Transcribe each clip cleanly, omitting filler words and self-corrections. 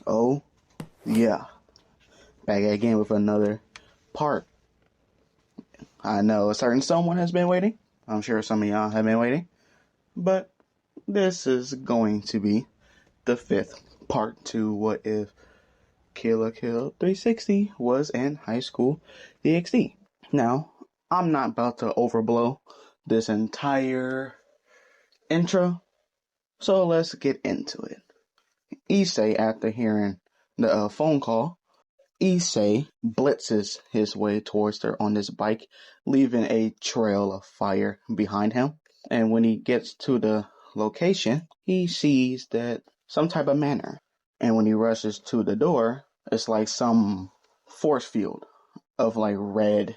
Oh, yeah. Back again with another part. I know a certain someone has been waiting. I'm sure some of y'all have been waiting. But this is going to be the fifth part to What If Kill la Kill 360 was in high school DxD. Now, I'm not about to overblow this entire intro, so let's get into it. Issei, after hearing the phone call, Issei blitzes his way towards her on his bike, leaving a trail of fire behind him. And when he gets to the location, he sees that some type of manor. And when he rushes to the door, it's like some force field of like red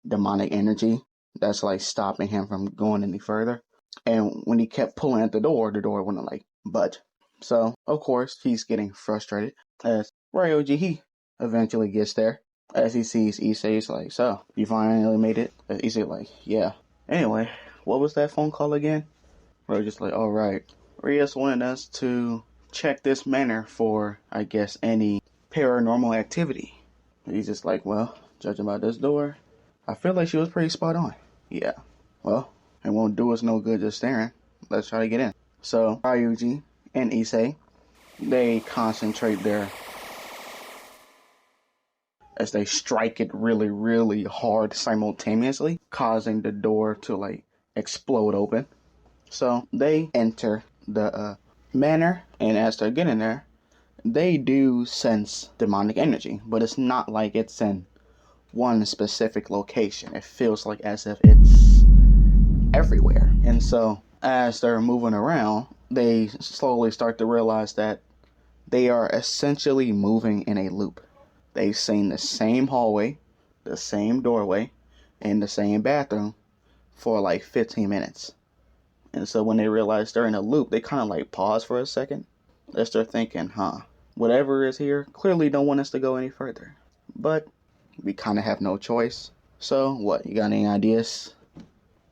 demonic energy that's like stopping him from going any further. And when he kept pulling at the door wouldn't like budge. So, of course, he's getting frustrated as Ryoji, he eventually gets there. As he sees Issei, he's like, so, you finally made it? Issei like, yeah. Anyway, what was that phone call again? Ryoji's like, alright. Rias wanted us to check this manor for, I guess, any paranormal activity. He's just like, well, judging by this door, I feel like she was pretty spot on. Yeah. Well, it won't do us no good just staring. Let's try to get in. So, Ryoji and Issei, they concentrate there as they strike it really, really hard simultaneously, causing the door to like explode open. So they enter the manor, and as they're getting there, they do sense demonic energy, but it's not like it's in one specific location. It feels like as if it's everywhere. And so as they're moving around, they slowly start to realize that they are essentially moving in a loop. They've seen the same hallway, the same doorway, and the same bathroom for like 15 minutes. And so when they realize they're in a loop, they kind of like pause for a second. As they're thinking, whatever is here clearly don't want us to go any further. But we kind of have no choice. So what, you got any ideas?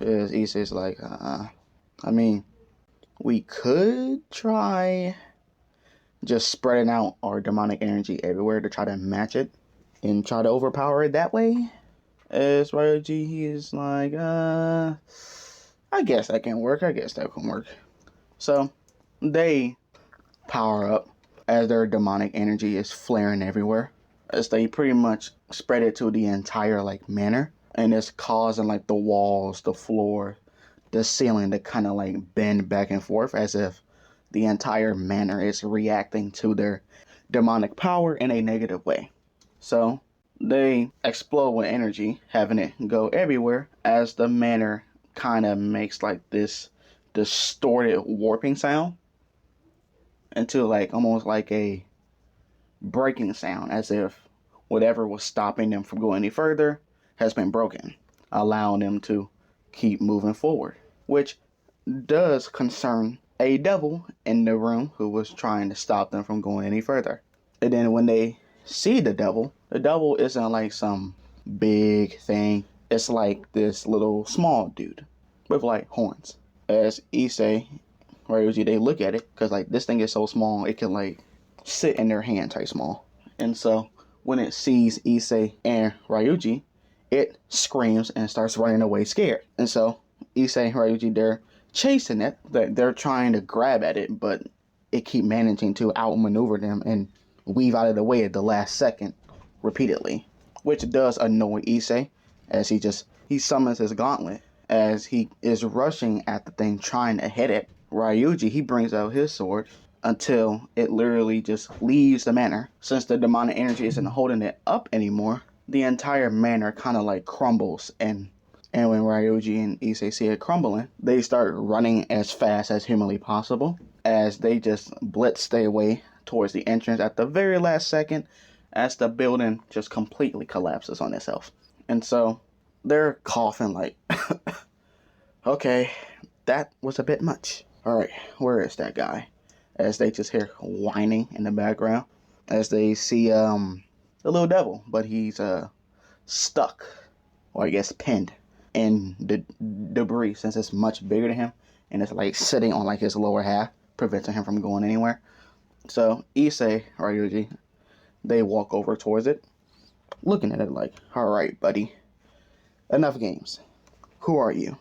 Because Issei's like, I mean, we could try just spreading out our demonic energy everywhere to try to match it and try to overpower it that way. As Ryoji, he is like, I guess that can work. So they power up as their demonic energy is flaring everywhere, as they pretty much spread it to the entire like manor, and it's causing like the walls, the floor, the ceiling to kind of like bend back and forth as if the entire manor is reacting to their demonic power in a negative way. So they explode with energy, having it go everywhere as the manor kind of makes like this distorted warping sound into like almost like a breaking sound, as if whatever was stopping them from going any further has been broken, allowing them to keep moving forward, which does concern a devil in the room who was trying to stop them from going any further. And then when they see the devil isn't like some big thing. It's like this little small dude with like horns. As Issei, Ryoji, they look at it, because like this thing is so small it can like sit in their hand type small. And so when it sees Issei and Ryoji, it screams and starts running away scared. And so Issei and Ryoji, they're chasing it. They're trying to grab at it, but it keep managing to outmaneuver them and weave out of the way at the last second repeatedly, which does annoy Issei, as he summons his gauntlet as he is rushing at the thing trying to hit it. Ryoji, he brings out his sword until it literally just leaves the manor. Since the demonic energy isn't holding it up anymore, the entire manor kind of like crumbles, and when Ryoji and Issei see it crumbling, they start running as fast as humanly possible, as they just blitz their way towards the entrance at the very last second, as the building just completely collapses on itself. And so they're coughing like, okay, that was a bit much. Alright, where is that guy? As they just hear whining in the background, as they see the little devil, but he's stuck, or I guess pinned in the debris, since it's much bigger than him, and it's like sitting on like his lower half, preventing him from going anywhere. So Issei, Ryuji, they walk over towards it, looking at it like, alright, buddy, enough games. Who are you?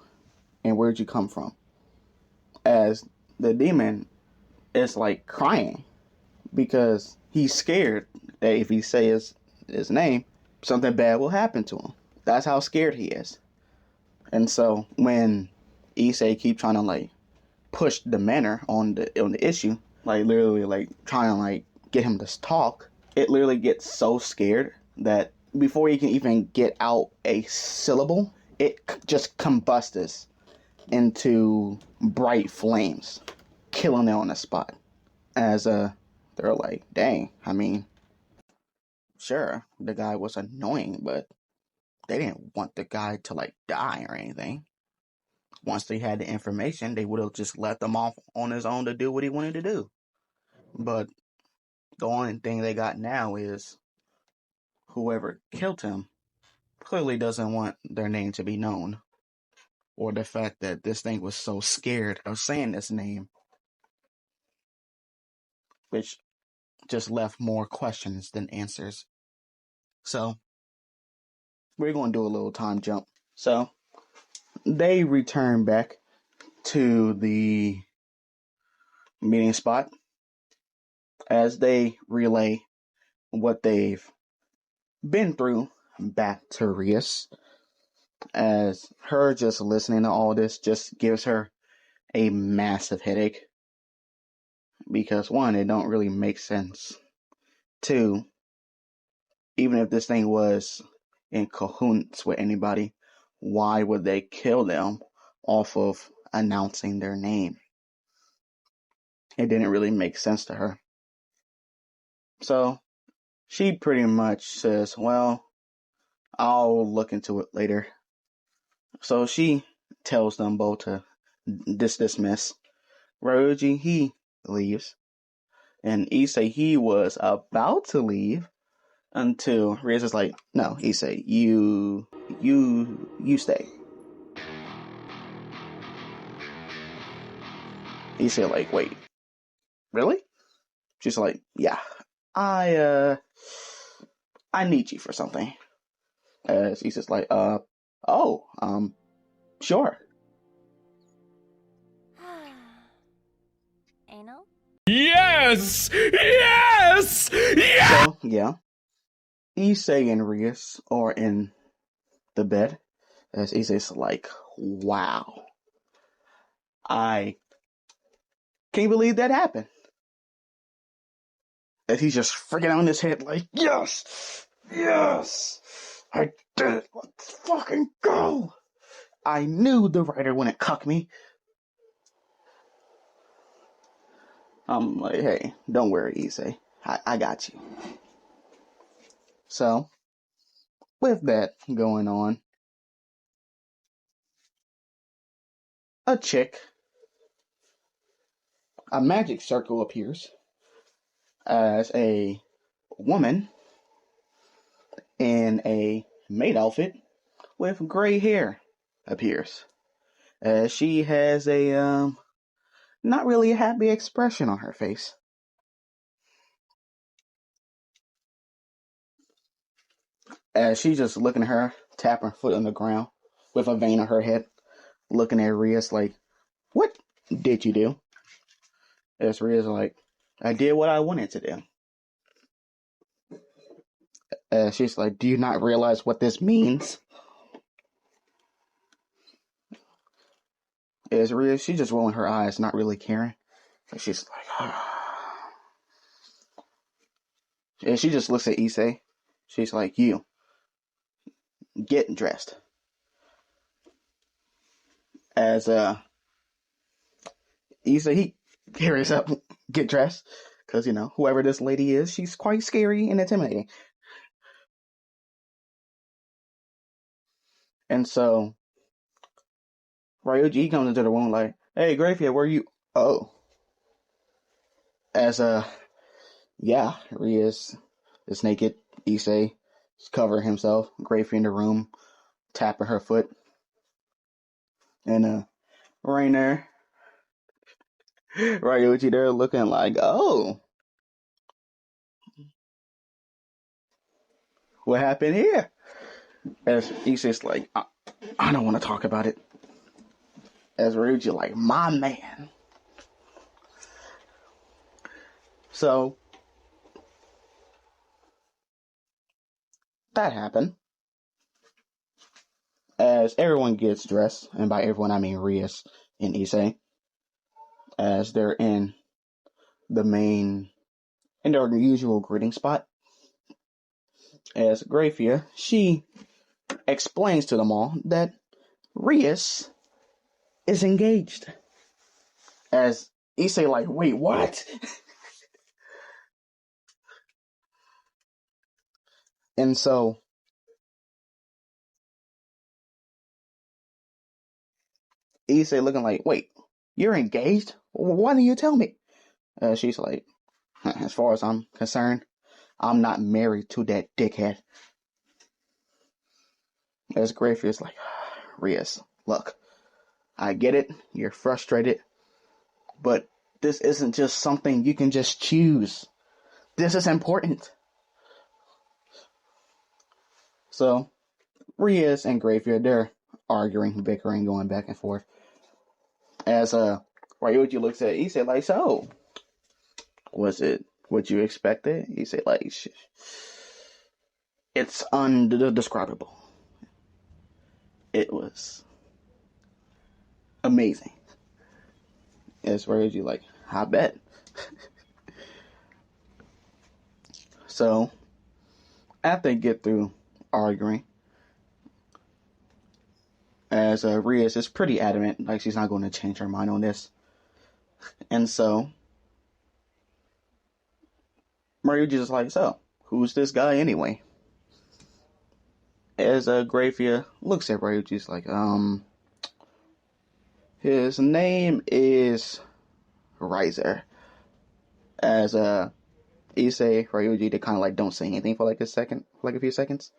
And where'd you come from? As the demon is like crying because he's scared that if he says his name, something bad will happen to him. That's how scared he is. And so when Issei keep trying to like push the manner on the issue, like literally like trying to like get him to talk, it literally gets so scared that before he can even get out a syllable, it just combusts into bright flames, killing them on the spot. As they're like, dang, I mean, sure, the guy was annoying, but they didn't want the guy to like die or anything. Once they had the information, they would have just let them off on his own to do what he wanted to do. But the only thing they got now is whoever killed him clearly doesn't want their name to be known, or the fact that this thing was so scared of saying this name, which just left more questions than answers. So we're going to do a little time jump. So they return back to the meeting spot as they relay what they've been through back to Rias, as her just listening to all this just gives her a massive headache, because one, it don't really make sense. Two, even if this thing was in cahoots with anybody, why would they kill them off of announcing their name? It didn't really make sense to her. So she pretty much says, well, I'll look into it later. So she tells them both to dismiss. Ryuji, he leaves. And Issei, he was about to leave until Riz is like, no, Issei, you stay. Issei like, wait, really? She's like, yeah, I need you for something. As Issei's like, sure. Anal? Yes! Yes! Yes! So, yeah. Issei and Rias are in the bed. As Issei's like, wow. I can't believe that happened. As he's just freaking on his head like, yes! Yes! I did it! Let's fucking go! I knew the writer wouldn't cuck me. I'm like, hey, don't worry, Issei. I got you. So, with that going on, a magic circle appears as a woman in a maid outfit with gray hair appears. As she has a, not really a happy expression on her face. As she's just looking at her, tapping her foot on the ground with a vein on her head, looking at Rias like, what did you do? As Rias like, I did what I wanted to do. She's like, do you not realize what this means? As Rias, she's just rolling her eyes, not really caring. And she's like, and she just looks at Issei. She's like, you, get dressed. As Issei, he carries up, get dressed. Because, whoever this lady is, she's quite scary and intimidating. And so, Ryuji comes into the room like, hey, Grafia, where are you? Oh. As, yeah, Rias is naked. Issei is covering himself. Grafia in the room, tapping her foot. And, Rainer, Ryuji, they're looking like, oh, what happened here? As Issei's like, I don't want to talk about it. As Ryuji like, my man. So that happened. As everyone gets dressed, and by everyone I mean Rias and Issei, as they're in their usual greeting spot. As Grafia, she explains to them all that Rias is engaged. As Issei like, wait, what? And so Issei looking like, wait, you're engaged? Why didn't you tell me? She's like, as far as I'm concerned, I'm not married to that dickhead. As Graffia's like, Rias, look, I get it, you're frustrated, but this isn't just something you can just choose. This is important. So, Rias and Grafia, they're arguing, bickering, going back and forth. As Ryuji looks at Issei like, so, was it what you expected? Issei like, it's undescribable. It was amazing. As Ryuji like, I bet. So, after they get through arguing, as Rias is pretty adamant, like she's not going to change her mind on this. And so, Ryuji's just like, so, who's this guy anyway? As Grafia looks at Ryuji's like, his name is Riser. As Issei, Ryuji, they kind of like don't say anything for like a few seconds.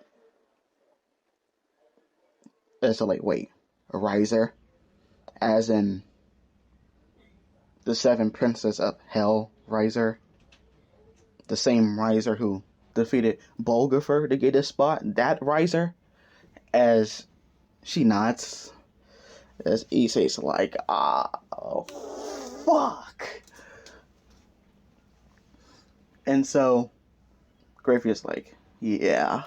And so like, wait, Riser? As in the Seven Princes of Hell Riser? The same Riser who defeated Bolgifer to get this spot? That Riser? As she nods. As Issei's like, oh, fuck. And so, Grafia's like, yeah.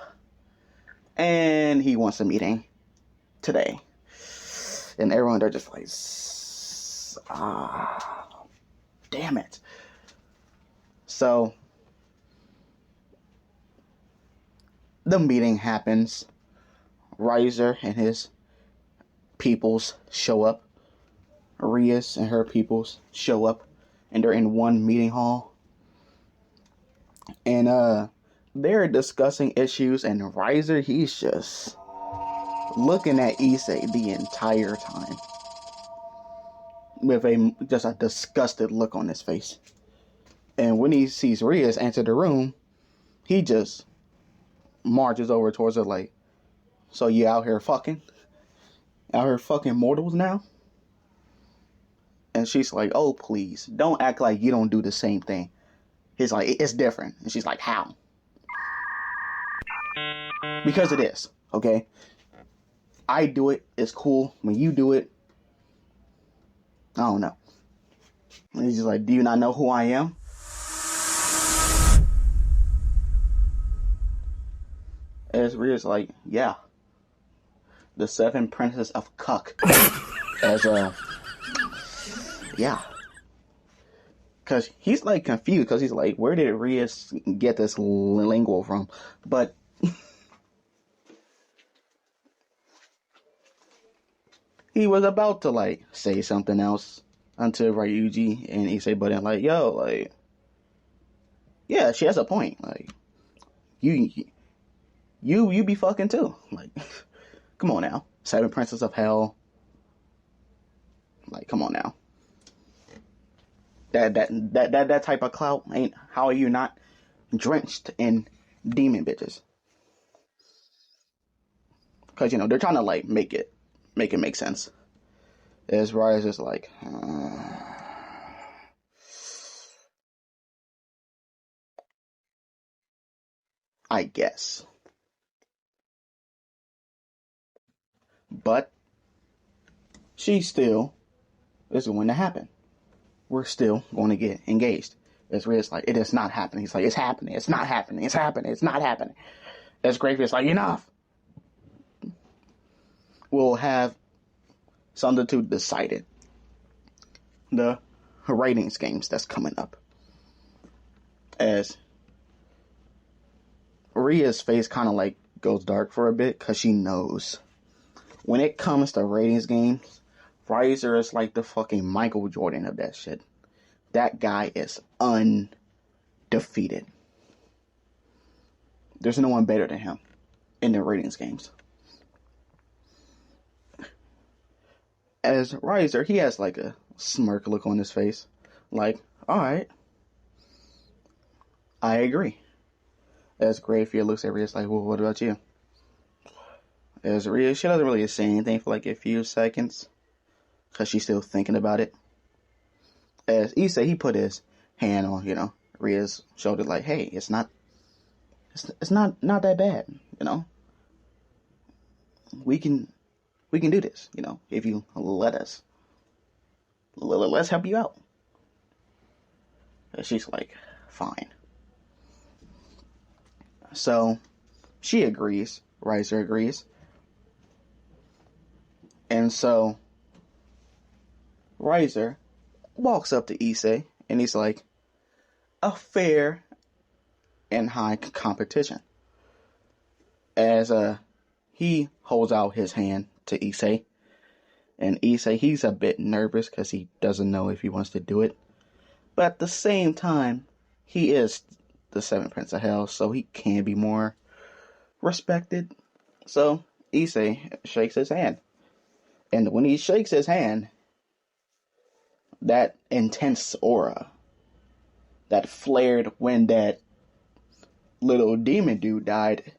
And he wants a meeting today. And everyone, they're just like, damn it. So, the meeting happens. Riser and his peoples show up. Rias and her peoples show up. And they're in one meeting hall. And they're discussing issues, and Riser, he's just looking at Issei the entire time with just a disgusted look on his face. And when he sees Rias enter the room, he just marches over towards her like, so you out here fucking mortals now? And she's like, oh please, don't act like you don't do the same thing. He's like, it's different. And she's like, how? Because it is, okay? I do it, it's cool. When you do it, I don't know. And he's just like, do you not know who I am? As Ria's like, yeah. The Seven Princes of Cuck. As yeah. Because he's like confused, because he's like, where did Rias get this lingo from? But he was about to like say something else until Ryuji and Issei butt in like, yo, like, yeah, she has a point. Like, you be fucking too. Like, come on now. Seven Princes of Hell. Like, come on now. That type of clout ain't, how are you not drenched in demon bitches? Because, you know, they're trying to like make it make sense. As Rise is like, I guess. But she still is going to happen. We're still going to get engaged. As Ria's like, it is not happening. He's like, it's happening. It's not happening. It's happening. It's not happening. As Greyface like, enough. We'll have something to decide it. The ratings games that's coming up. As Ria's face kind of like goes dark for a bit because she knows when it comes to ratings games, Riser is like the fucking Michael Jordan of that shit. That guy is undefeated. There's no one better than him in the ratings games. As Riser, he has like a smirk look on his face. Like, alright. I agree. As Greyface looks at Rhea, it's like, well, what about you? As Rhea, she doesn't really say anything for like a few seconds. Because she's still thinking about it. As Issei, he put his hand on, Rhea's shoulder like, hey, it's not that bad, We can do this, if you let us. Let's help you out. And she's like, fine. So, she agrees. Riser agrees. And so, Riser walks up to Issei, and he's like, a fair and high competition. As he holds out his hand to Issei, and Issei, he's a bit nervous because he doesn't know if he wants to do it. But at the same time, he is the seventh Prince of Hell, so he can be more respected. So Issei shakes his hand. And when he shakes his hand, that intense aura that flared when that little demon dude died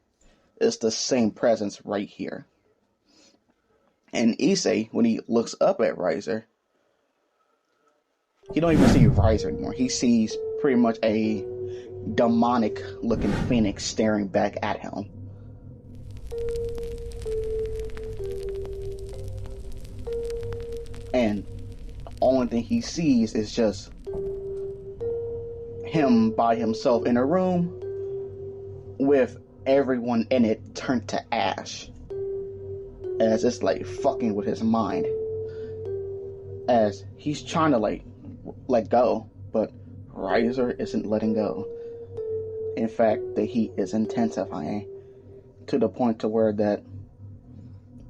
is the same presence right here. And Issei, when he looks up at Riser, he don't even see Riser anymore. He sees pretty much a demonic looking phoenix staring back at him. And the only thing he sees is just him by himself in a room with everyone in it turned to ash. As it's like fucking with his mind. As he's trying to let go, but Riser isn't letting go. In fact, the heat is intensifying to the point to where that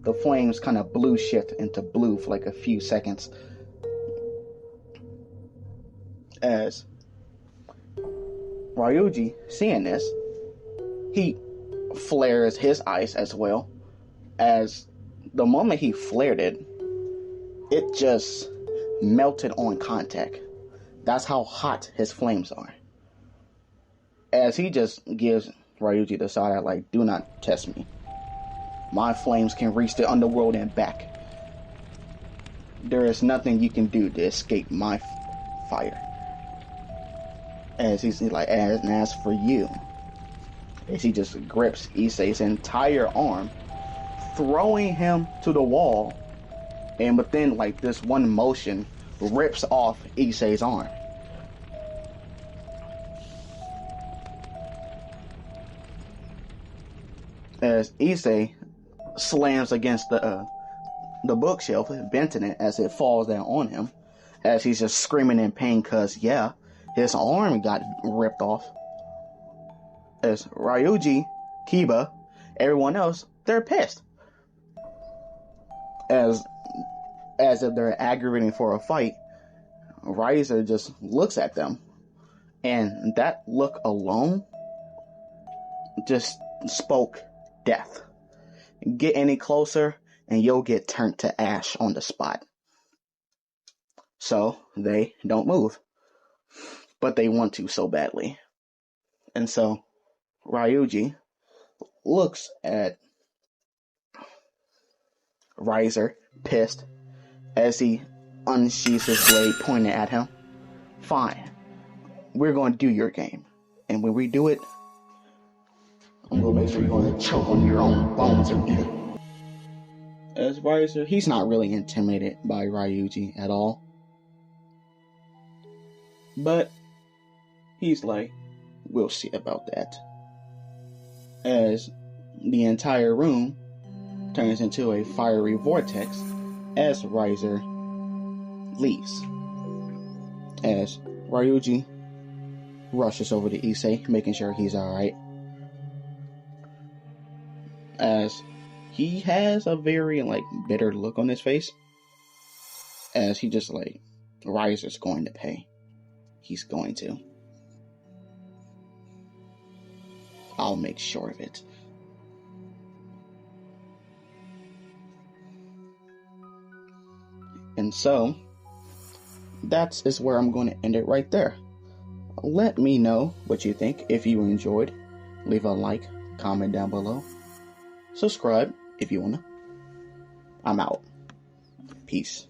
the flames kind of blue shift into blue for like a few seconds. As Ryuji, seeing this, he flares his ice as well. As the moment he flared it, it just melted on contact. That's how hot his flames are. As he just gives Ryuji the side eye like, do not test me. My flames can reach the underworld and back. There is nothing you can do to escape my fire. As he's like, as for you, as he just grips Issei's entire arm, throwing him to the wall, and within like this one motion, rips off Issei's arm. As Issei slams against the bookshelf, venting it as it falls down on him, as he's just screaming in pain because, yeah, his arm got ripped off. As Ryuji, Kiba, everyone else, they're pissed. As if they're aggravating for a fight, Riser just looks at them. And that look alone just spoke death. Get any closer and you'll get turned to ash on the spot. So they don't move. But they want to so badly. And so Ryuji looks at Riser, pissed, as he unsheathes his blade pointing at him. Fine. We're going to do your game. And when we do it, we'll make sure you're going to choke on your own bones again. As Riser, he's not really intimidated by Ryuji at all. But he's like, we'll see about that. As the entire room turns into a fiery vortex as Riser leaves. As Ryuji rushes over to Issei, making sure he's alright. As he has a very bitter look on his face. As he just Riser's going to pay. He's going to. I'll make sure of it. And so, that is where I'm going to end it right there. Let me know what you think. If you enjoyed, leave a like, comment down below. Subscribe if you wanna. I'm out. Peace.